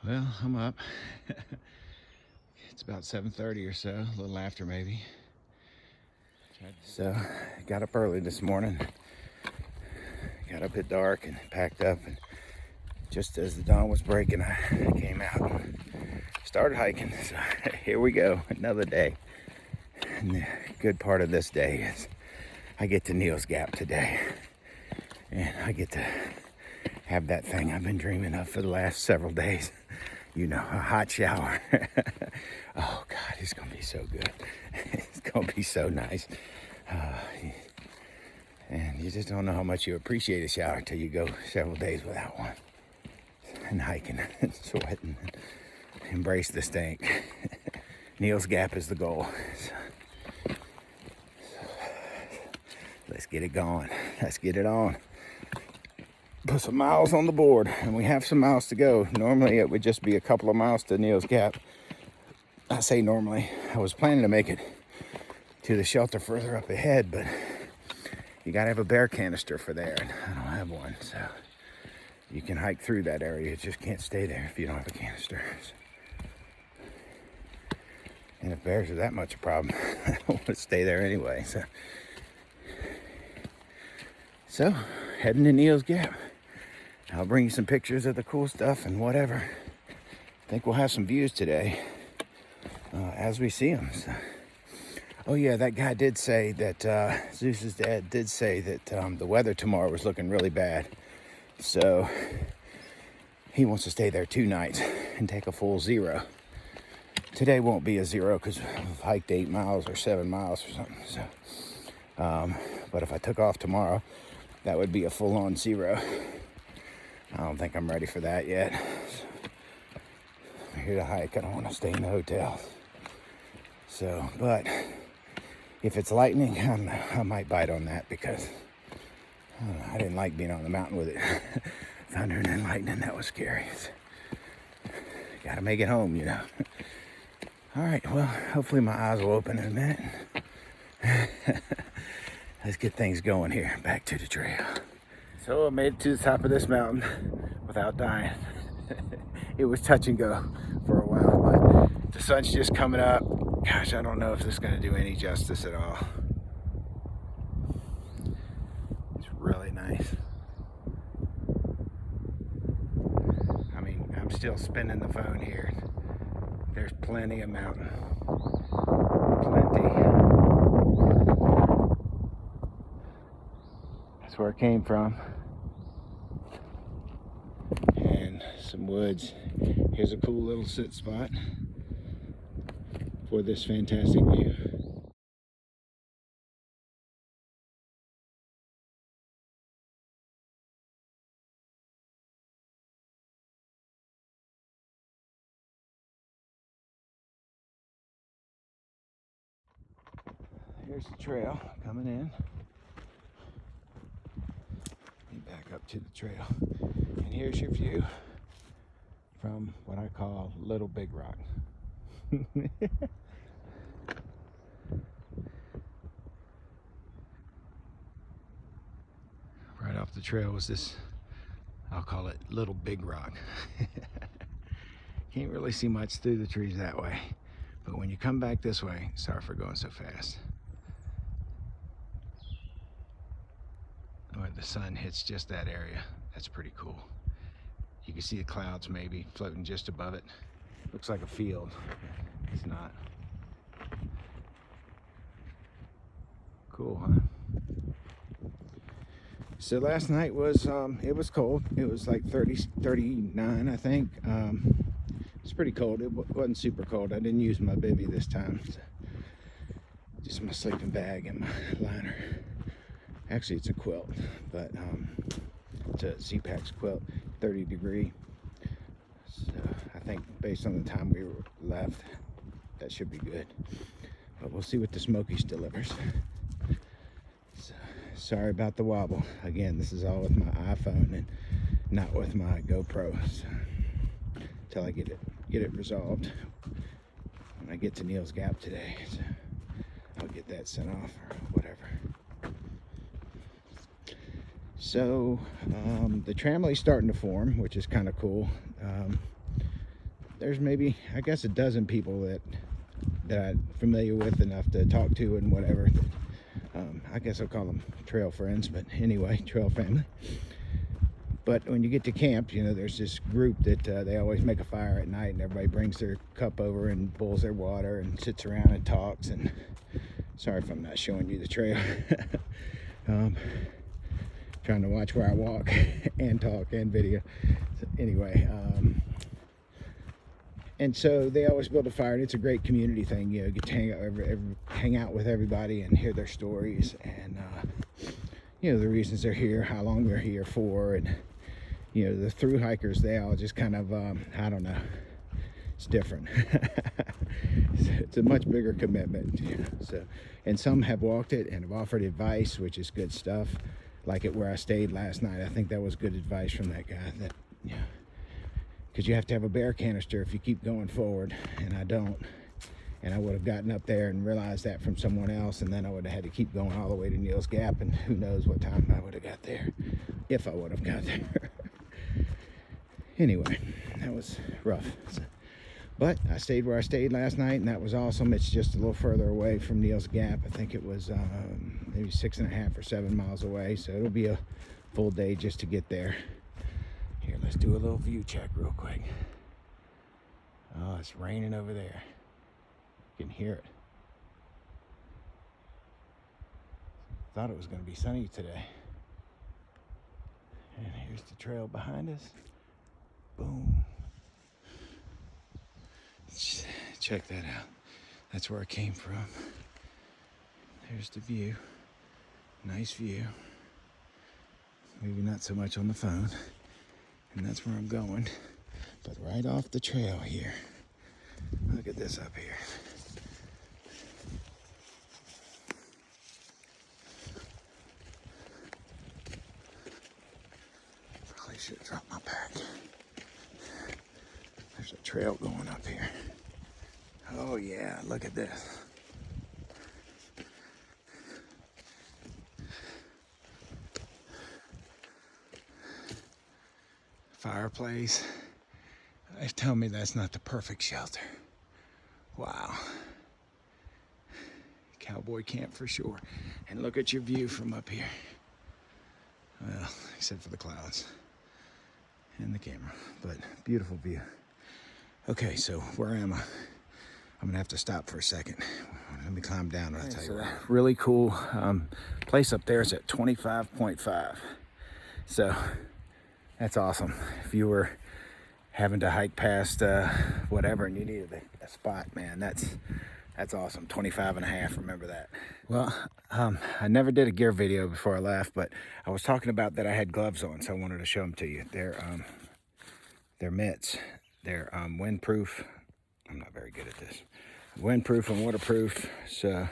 Well, I'm up. It's about 7:30 or so, a little after maybe. So, got up early this morning. Got up at dark and packed up, and just as the dawn was breaking, I came out and started hiking. So here we go, another day. And the good part of this day is I get to Neels Gap today, and I get to have that thing I've been dreaming of for the last several days. You know, a hot shower. Oh God, it's gonna be so good. It's gonna be so nice. And you just don't know how much you appreciate a shower until you go several days without one. And hiking and sweating and embrace the stink. Neels Gap is the goal. So, let's get it going. Let's get it on. Put some miles on the board, and we have some miles to go. Normally it would just be a couple of miles to Neels Gap. I say normally. I was planning to make it to the shelter further up ahead, but you gotta have a bear canister for there, and I don't have one. So you can hike through that area, you just can't stay there if you don't have a canister. And if bears are that much a problem, I don't want to stay there anyway. So heading to Neels Gap. I'll bring you some pictures of the cool stuff and whatever. I think we'll have some views today as we see them. So. Oh yeah, that guy did say that, Zeus's dad did say that the weather tomorrow was looking really bad. So he wants to stay there 2 nights and take a full 0. Today won't be a 0 because I've hiked 8 miles or 7 miles or something. So, but if I took off tomorrow, that would be a full-on 0. I don't think I'm ready for that yet. So, I'm here to hike. I don't want to stay in the hotel. So, but if it's lightning, I might bite on that because I didn't like being on the mountain with it. Thunder and lightning, that was scary. Gotta make it home, you know. All right, well, hopefully my eyes will open in a minute. Let's get things going here. Back to the trail. So I made it to the top of this mountain without dying. It was touch and go for a while, but the sun's just coming up. Gosh, I don't know if this is gonna do any justice at all. It's really nice. I mean, I'm still spinning the phone here. There's plenty of mountain. Plenty. That's where it came from. And some woods. Here's a cool little sit spot for this fantastic view. Here's the trail coming in. Let me back up to the trail. And here's your view from what I call Little Big Rock. Right off the trail was this, I'll call it Little Big Rock. Can't really see much through the trees that way. But when you come back this way, sorry for going so fast. Where the sun hits just that area, that's pretty cool. You can see the clouds maybe floating just above it. Looks like a field. It's not. Cool, huh? So last night was, it was cold. It was like 39, I think. It's pretty cold. It wasn't super cold. I didn't use my bivvy this time. So just my sleeping bag and my liner. Actually, it's a quilt, but it's a Z-Pack's quilt, 30 degree. So I think based on the time we were left, that should be good. But we'll see what the Smokies delivers. So, sorry about the wobble. Again, this is all with my iPhone and not with my GoPro. So, until I get it resolved when I get to Neels Gap today. So I'll get that sent off or whatever. So the tramway's starting to form, which is kind of cool. there's maybe, I guess, a dozen people that I'm familiar with enough to talk to and whatever. I guess I'll call them trail friends, but anyway, trail family. But when you get to camp, you know, there's this group that they always make a fire at night, and everybody brings their cup over and boils their water and sits around and talks. And sorry if I'm not showing you the trail. Trying to watch where I walk and talk and video. So anyway, and so they always build a fire, and it's a great community thing. You know, get to hang out with everybody and hear their stories, and you know, the reasons they're here, how long they're here for, and you know, the through hikers, they all just kind of I don't know, it's different. It's a much bigger commitment, you know. So, and some have walked it and have offered advice, which is good stuff. Like at where I stayed last night, I think that was good advice from that guy. That, yeah, because you have to have a bear canister if you keep going forward, and I don't. And I would have gotten up there and realized that from someone else, and then I would have had to keep going all the way to Neels Gap, and who knows what time I would have got there, if I would have got there. Anyway, that was rough. So, but I stayed where I stayed last night, and that was awesome. It's just a little further away from Neels Gap. I think it was maybe 6.5 or 7 miles away, so it'll be a full day just to get there. Here, let's do a little view check real quick. Oh, it's raining over there. You can hear it. Thought it was going to be sunny today. And here's the trail behind us. Boom. Check that out. That's where I came from. There's the view. Nice view. Maybe not so much on the phone. And that's where I'm going. But right off the trail here. Look at this up here. Probably should drop my pack. There's a trail going up here. Oh yeah, look at this. Fireplace. They tell me that's not the perfect shelter. Wow. Cowboy camp for sure. And look at your view from up here. Well, except for the clouds and the camera, but beautiful view. Okay, so where am I? I'm gonna have to stop for a second. Let me climb down and I'll tell you what. Really cool place up there is at 25.5. So that's awesome. If you were having to hike past whatever and you needed a spot, man, that's awesome. 25.5, remember that. Well, I never did a gear video before I left, but I was talking about that I had gloves on, so I wanted to show them to you. They're mitts. They're windproof. I'm not very good at this. Windproof and waterproof. So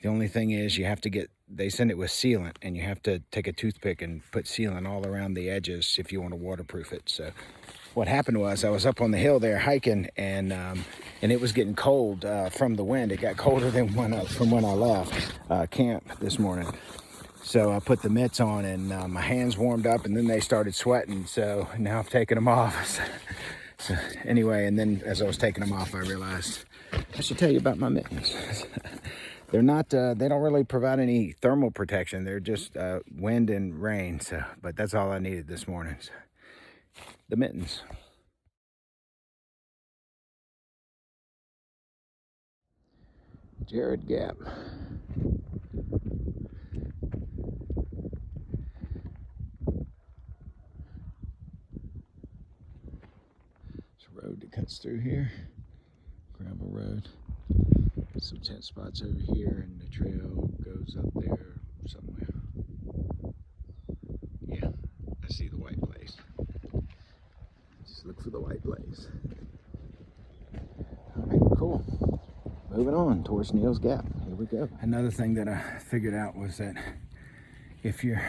the only thing is you have to they send it with sealant, and you have to take a toothpick and put sealant all around the edges if you want to waterproof it. So what happened was I was up on the hill there hiking, and it was getting cold from the wind. It got colder than from when I left camp this morning. So I put the mitts on, and my hands warmed up, and then they started sweating. So now I've taken them off. So anyway, and then as I was taking them off, I realized I should tell you about my mittens. They're not, they don't really provide any thermal protection. They're just wind and rain. So, but that's all I needed this morning. So, the mittens. Jared Gap. Road that cuts through here, gravel road, some tent spots over here, and the trail goes up there somewhere. Yeah, I see the white blaze. Just look for the white blaze. All right, cool. Moving on towards Neels Gap. Here we go. Another thing that I figured out was that if you're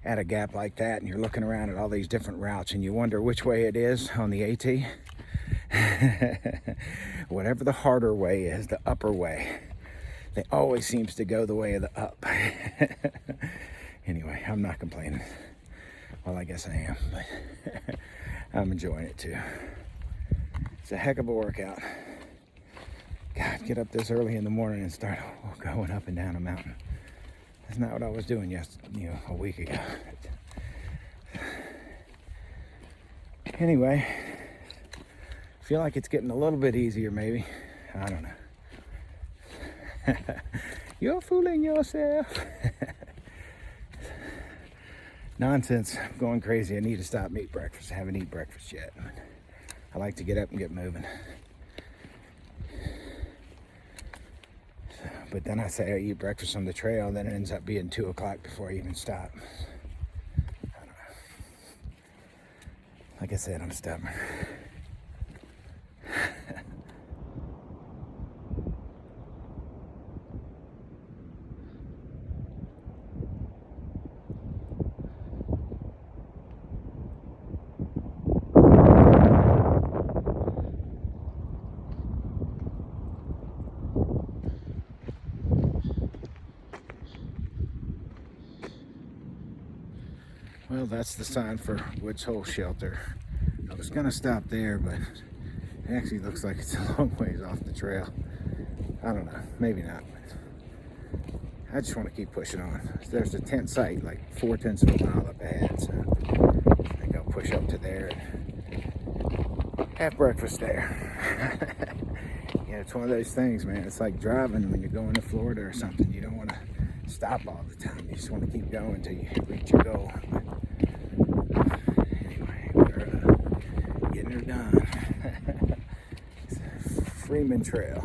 at a gap like that and you're looking around at all these different routes and you wonder which way it is on the AT, whatever the harder way is, the upper way, they always seems to go the way of the up. Anyway, I'm not complaining. Well, I guess I am, but I'm enjoying it too. It's a heck of a workout. God, get up this early in the morning and start going up and down a mountain. That's not what I was doing a week ago. Anyway, I feel like it's getting a little bit easier maybe. I don't know. You're fooling yourself. Nonsense. I'm going crazy. I need to stop and eat breakfast. I haven't eaten breakfast yet. I like to get up and get moving. But then I say I eat breakfast on the trail, then it ends up being 2 o'clock before I even stop. I don't know. Like I said, I'm stubborn. Well, that's the sign for Woods Hole Shelter. I was gonna stop there, but it actually looks like it's a long ways off the trail. I don't know, maybe not. I just want to keep pushing on. There's a tent site like 4/10 of a mile up ahead, so I think I'll push up to there and have breakfast there. Yeah, it's one of those things, man. It's like driving when you're going to Florida or something. You don't want to stop all the time. You just want to keep going until you reach your goal. Anyway, we're getting her done. Freeman Trail.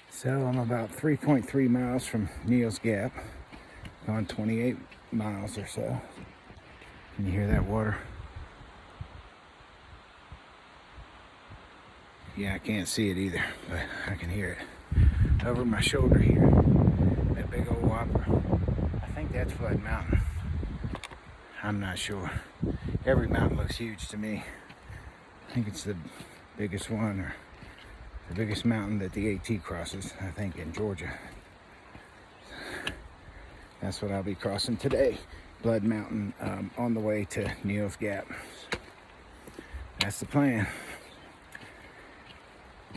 So I'm about 3.3 miles from Neels Gap, gone 28 miles or so. Can you hear that water? Yeah, I can't see it either, but I can hear it. Over my shoulder here, that big old whopper. I think that's Flood Mountain. I'm not sure. Every mountain looks huge to me. I think it's the biggest one, or the biggest mountain that the AT crosses, I think, in Georgia. That's what I'll be crossing today. Blood Mountain, on the way to Neels Gap. That's the plan.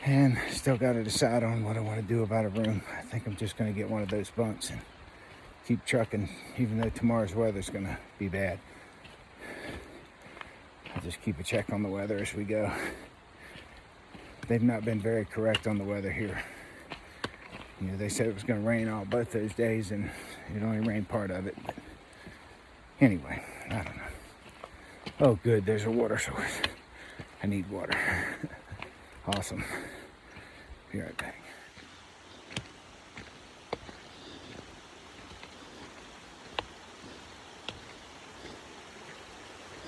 And still got to decide on what I want to do about a room. I think I'm just going to get one of those bunks and keep trucking, even though tomorrow's weather's going to be bad. I'll just keep a check on the weather as we go. They've not been very correct on the weather here. You know, they said it was going to rain both those days, and it only rained part of it. But anyway, I don't know. Oh, good, there's a water source. I need water. Awesome. Be right back.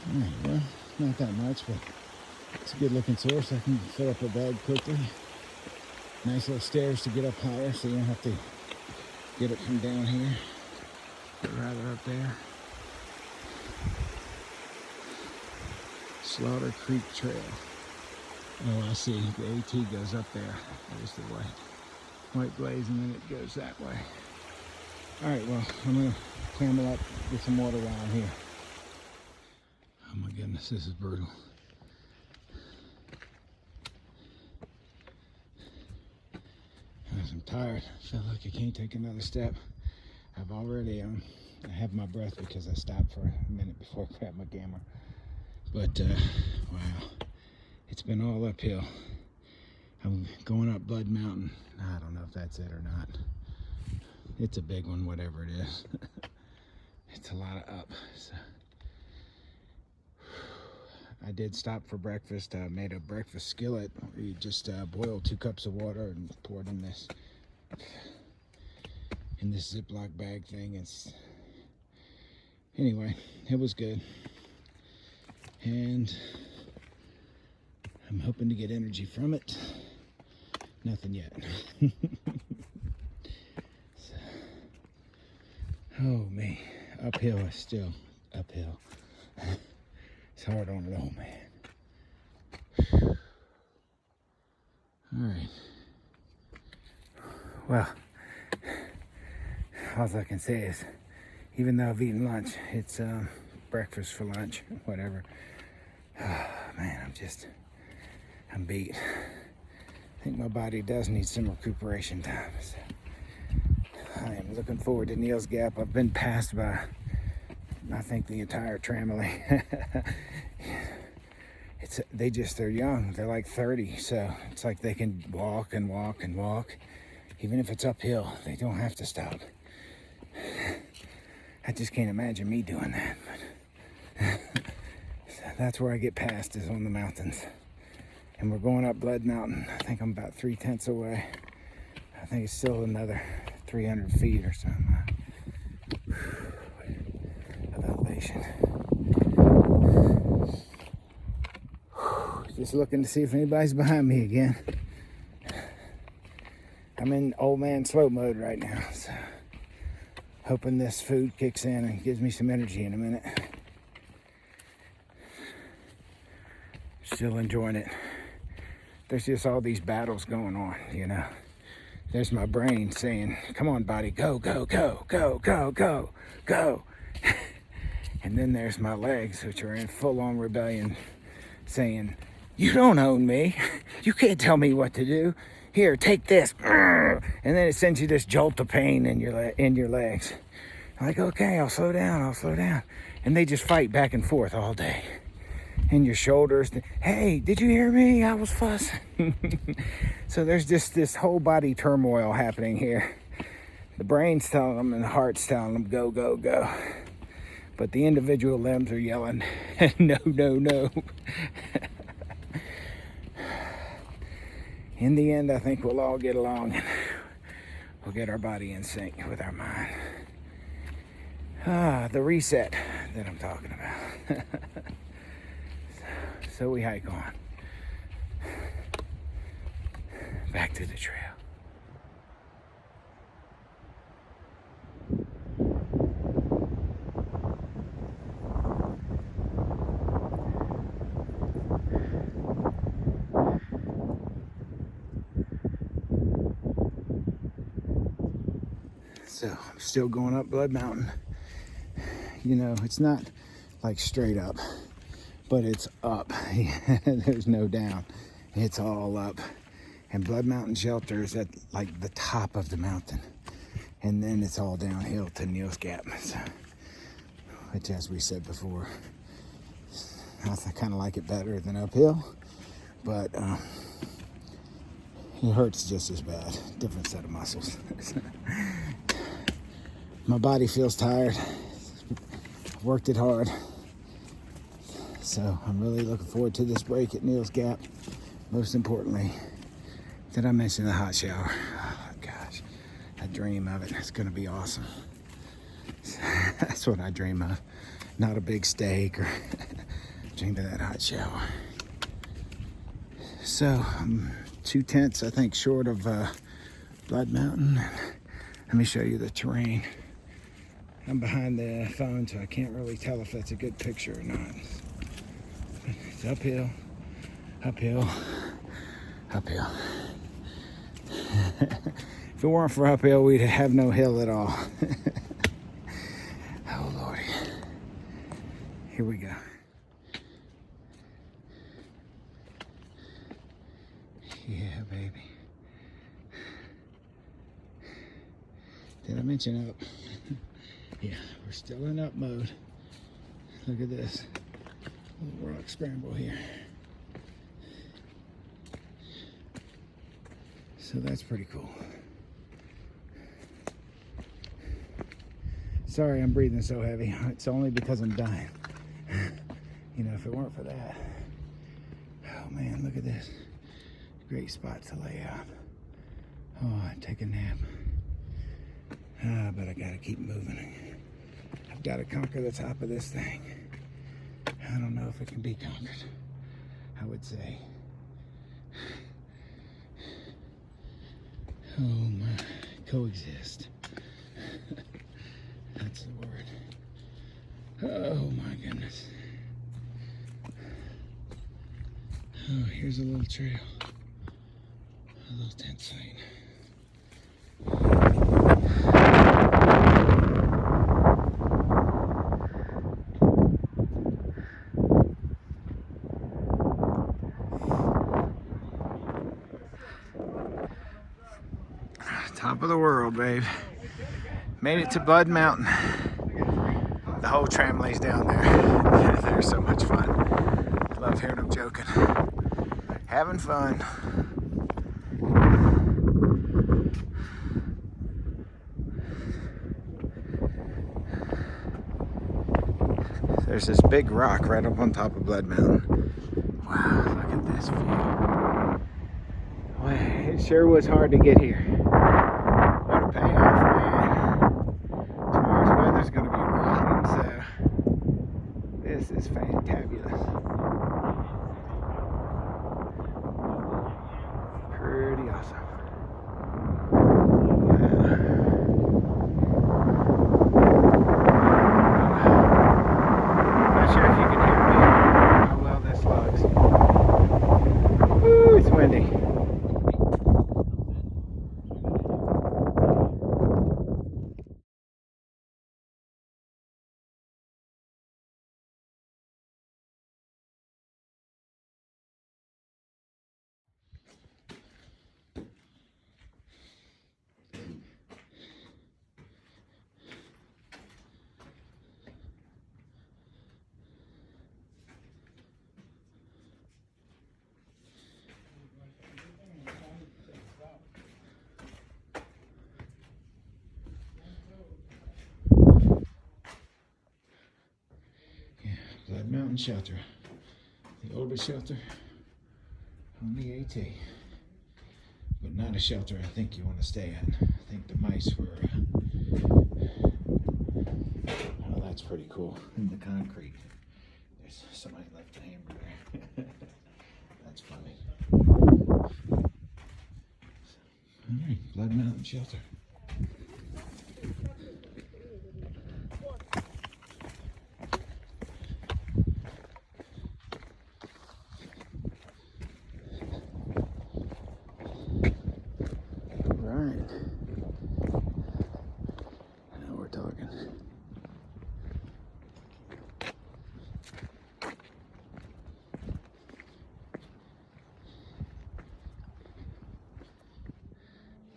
All right, well, not that much, but it's a good looking source. I can fill up a bag quickly. Nice little stairs to get up higher, so you don't have to get it from down here. But rather up there. Slaughter Creek Trail. Oh, I see. The AT goes up there. There's the white blaze, and then it goes that way. All right, well, I'm going to camel up, get some water while I'm here. Oh my goodness, this is brutal. I'm tired. I feel like I can't take another step. I've already, I have my breath because I stopped for a minute before I grabbed my camera. But, wow. It's been all uphill. I'm going up Blood Mountain. I don't know if that's it or not. It's a big one, whatever it is. It's a lot of up. So. I did stop for breakfast. I made a breakfast skillet. You just boiled 2 cups of water and poured in this Ziploc bag thing. Anyway, it was good. And I'm hoping to get energy from it. Nothing yet. So, oh man, uphill is still uphill. It's hard on it all, man. All right. Well, all I can say is even though I've eaten lunch. It's breakfast for lunch, whatever. Oh, man, I'm beat. I think my body does need some recuperation time. So I am looking forward to Neels Gap. I've been passed by, I think, the entire family. They're young. They're like 30, so it's like they can walk and walk and walk. Even if it's uphill, they don't have to stop. I just can't imagine me doing that. But so that's where I get past, is on the mountains. And we're going up Blood Mountain. I think I'm about 3/10 away. I think it's still another 300 feet or something of elevation. Just looking to see if anybody's behind me again. I'm in old man slow mode right now, so hoping this food kicks in and gives me some energy in a minute. Still enjoying it. There's just all these battles going on, you know. There's my brain saying, come on, body, go, go, go, go, go, go, go. And then there's my legs, which are in full-on rebellion, saying, you don't own me. You can't tell me what to do. Here, take this. And then it sends you this jolt of pain in your legs. I'm like, okay, I'll slow down. And they just fight back and forth all day. In your shoulders. Hey, did you hear me? I was fussing. So there's just this whole body turmoil happening here. The brain's telling them and the heart's telling them, go, go, go. But the individual limbs are yelling, no, no, no. In the end, I think we'll all get along and we'll get our body in sync with our mind. The reset that I'm talking about. So we hike on. Back to the trail. So I'm still going up Blood Mountain. You know, it's not like straight up, but it's up. There's no down. It's all up. And Blood Mountain Shelter is at like the top of the mountain. And then it's all downhill to Neels Gap. So, which, as we said before, I kind of like it better than uphill. But it hurts just as bad. Different set of muscles. My body feels tired. I've worked it hard. So I'm really looking forward to this break at Neels Gap. Most importantly, did I mention the hot shower? Oh gosh, I dream of it. It's gonna be awesome. That's what I dream of. Not a big steak or dream of that hot shower. So I'm 2/10, I think, short of Blood Mountain. Let me show you the terrain. I'm behind the phone, so I can't really tell if that's a good picture or not. It's uphill, uphill, uphill. If it weren't for uphill, we'd have no hill at all. Oh, Lordy. Here we go. Yeah, baby. Did I mention up? Yeah, we're still in up mode. Look at this. Little rock scramble here. So that's pretty cool. Sorry I'm breathing so heavy. It's only because I'm dying. You know, if it weren't for that. Oh man, look at this. Great spot to lay out. Oh, I'd take a nap. But I gotta keep moving. I've gotta conquer the top of this thing. I don't know if it can be conquered, I would say. Oh my, coexist. That's the word. Oh my goodness. Oh, here's a little trail. A little tent site. Made it to Blood Mountain. The whole tram lays down there. They're so much fun. Love hearing them joking. Having fun. There's this big rock right up on top of Blood Mountain. Wow, look at this view. Well, it sure was hard to get here. What a payoff, man. Tomorrow's weather's going to be rotten, so this is fantabulous. Pretty awesome. Not sure if you can hear me, how well this looks. Woo, it's windy. Blood Mountain Shelter, the oldest shelter on the AT, but not a shelter I think you want to stay at. I think the mice were, oh, that's pretty cool, in the concrete. There's somebody left a hamburger. That's funny. All right, Blood Mountain Shelter. Now we're talking.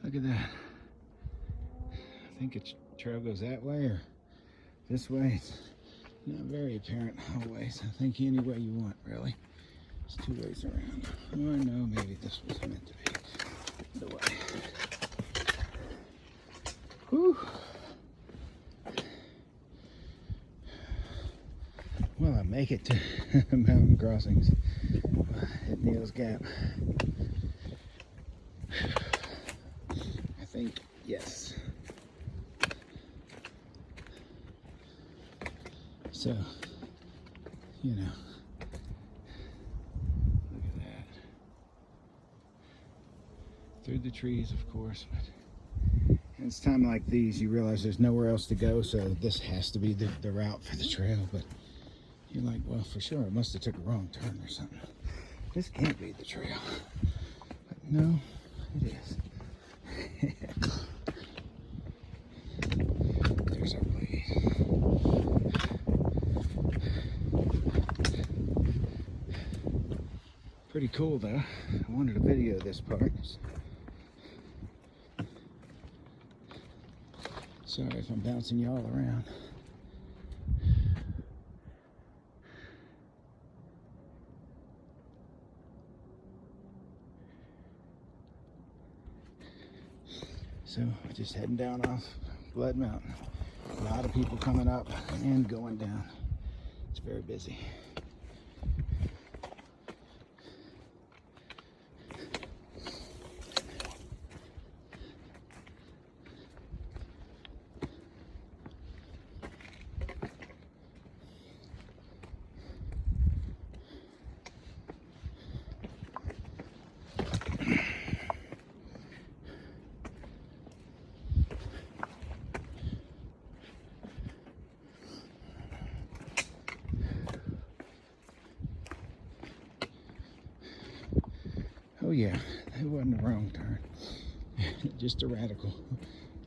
Look at that. I think a trail goes that way or this way. It's not very apparent always. I think any way you want, really. It's two ways around. Or no, maybe this was meant to be the way. Whew. Well, I make it to mountain crossings at Neels Gap. I think, yes. So, you know, look at that. Through the trees, of course, but it's time like these you realize there's nowhere else to go, so this has to be the route for the trail. But you're like, well, for sure it must have took a wrong turn or something. This can't be the trail. But no, it is. There's our place. Pretty cool though. I wanted to video this part. Sorry if I'm bouncing you all around. So we're just heading down off Blood Mountain. A lot of people coming up and going down. It's very busy. Oh yeah, it wasn't a wrong turn. Just a radical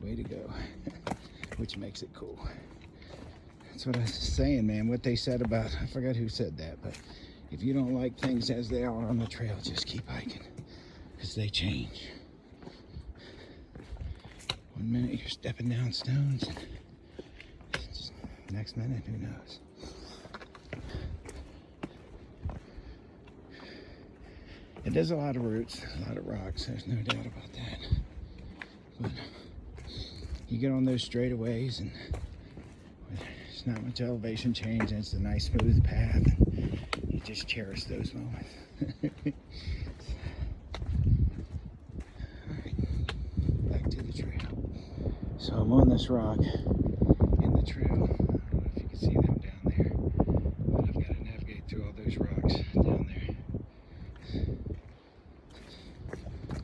way to go, which makes it cool. That's what I was saying, man. What they said about, I forgot who said that, but if you don't like things as they are on the trail, just keep hiking, because they change. One minute you're stepping down stones. Just next minute, who knows? It does a lot of roots, a lot of rocks. There's no doubt about that. But you get on those straightaways and there's not much elevation change, and it's a nice smooth path, and you just cherish those moments. Alright, back to the trail. So I'm on this rock in the trail. I don't know if you can see them down there, but I've got to navigate through all those rocks down there.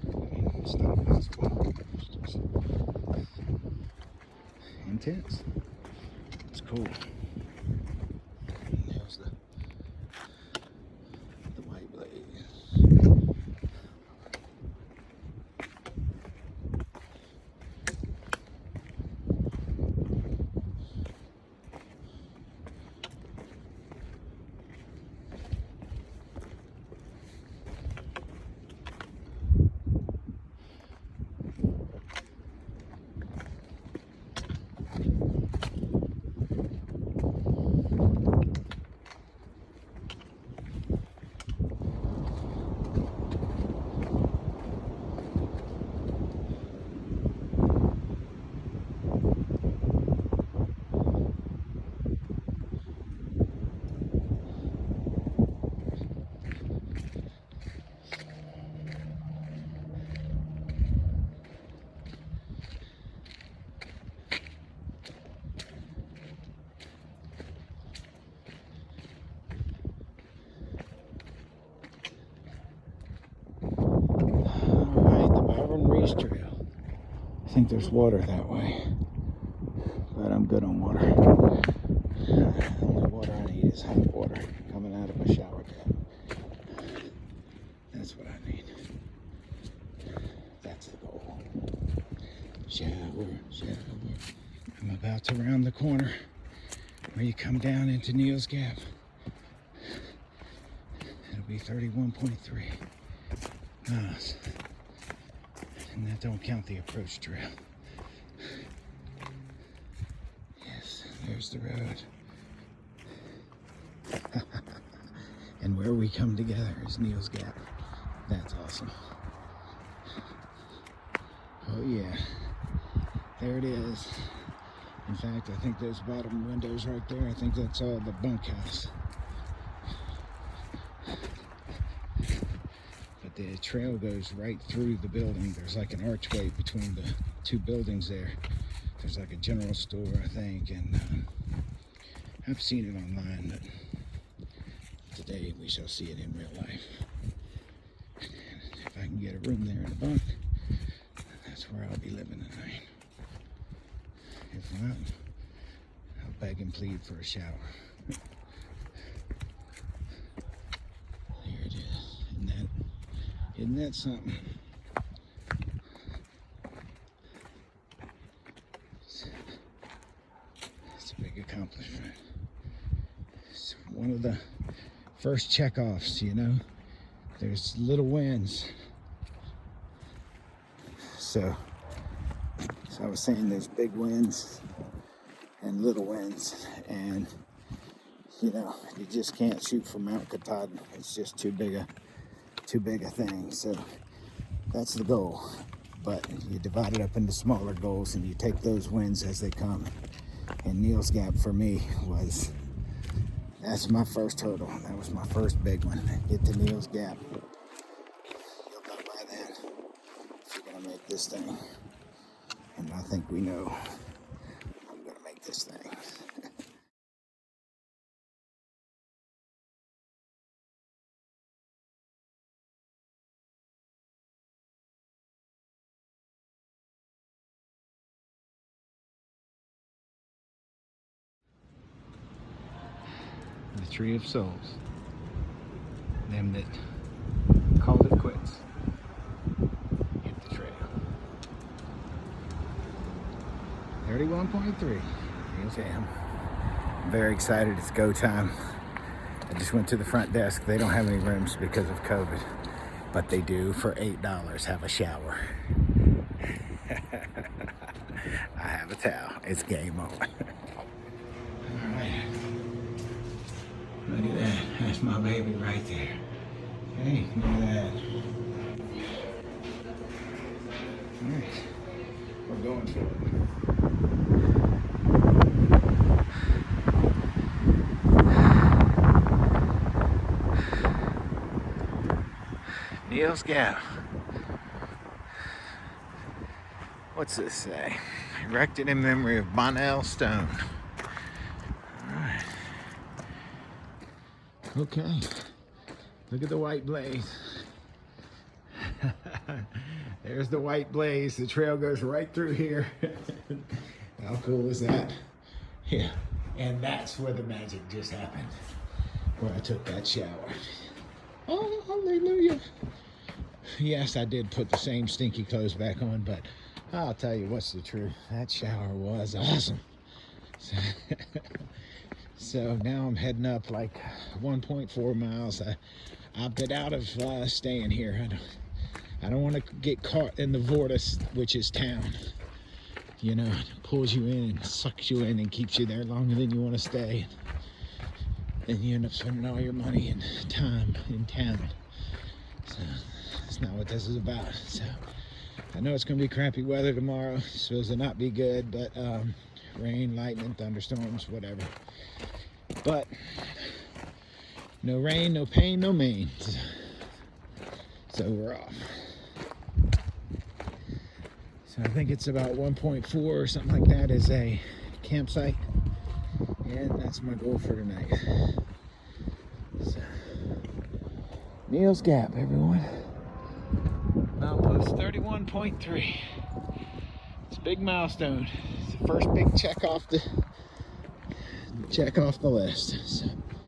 I mean, it's not impossible. It's just intense. It's cool. There's the white blaze. Trail. I think there's water that way, but I'm good on water. The only water I need is hot water coming out of a shower cap. That's what I need. That's the goal. Shower. I'm about to round the corner where you come down into Neels Gap. It'll be 31.3 miles. And that don't count the approach trail. Yes, there's the road. And where we come together is Neels Gap. That's awesome. Oh yeah, there it is. In fact, I think those bottom windows right there, I think that's all the bunkhouse. The trail goes right through the building. There's like an archway between the two buildings there. There's like a general store, I think, and I've seen it online, but today we shall see it in real life. If I can get a room there in a bunk, that's where I'll be living tonight. If not, I'll beg and plead for a shower. There it is. Isn't that something? It's a big accomplishment. It's one of the first checkoffs, you know. There's little wins. So I was saying there's big wins and little wins, and you know, you just can't shoot for Mount Katahdin. It's just too big a thing. So that's the goal, but you divide it up into smaller goals and you take those wins as they come. And Neels Gap for me that's my first hurdle. That was my first big one. Get to Neels Gap. You'll know by then if you're gonna make this thing, and I think we know I'm gonna make this thing. The Tree of Souls. Them that called it quits. Hit the trail. 31.3. Okay, I'm very excited. It's go time. I just went to the front desk. They don't have any rooms because of COVID, but they do for $8 have a shower. have a towel. It's game on. All right. Look at that. That's my baby right there. Hey, look at that. All right. We're going for it. Neels Gap. What's this say? Erected in memory of Bonnell Stone. Alright. Okay. Look at the white blaze. There's the white blaze. The trail goes right through here. How cool is that? Yeah. And that's where the magic just happened. Where I took that shower. Oh, hallelujah. Yes, I did put the same stinky clothes back on, but I'll tell you what's the truth. That shower was awesome. So now I'm heading up like 1.4 miles. I've been out of staying here. I don't want to get caught in the vortex, which is town. You know, it pulls you in and sucks you in and keeps you there longer than you want to stay. Then you end up spending all your money and time in town. So that's not what this is about. So I know it's going to be crappy weather tomorrow. It's supposed to not be good, but rain, lightning, thunderstorms, whatever. But no rain, no pain, no mains. So we're off. So I think it's about 1.4 or something like that is a campsite. And that's my goal for tonight. So, Neels Gap, everyone. Milepost 31.3. It's a big milestone. It's the first big check off the list. So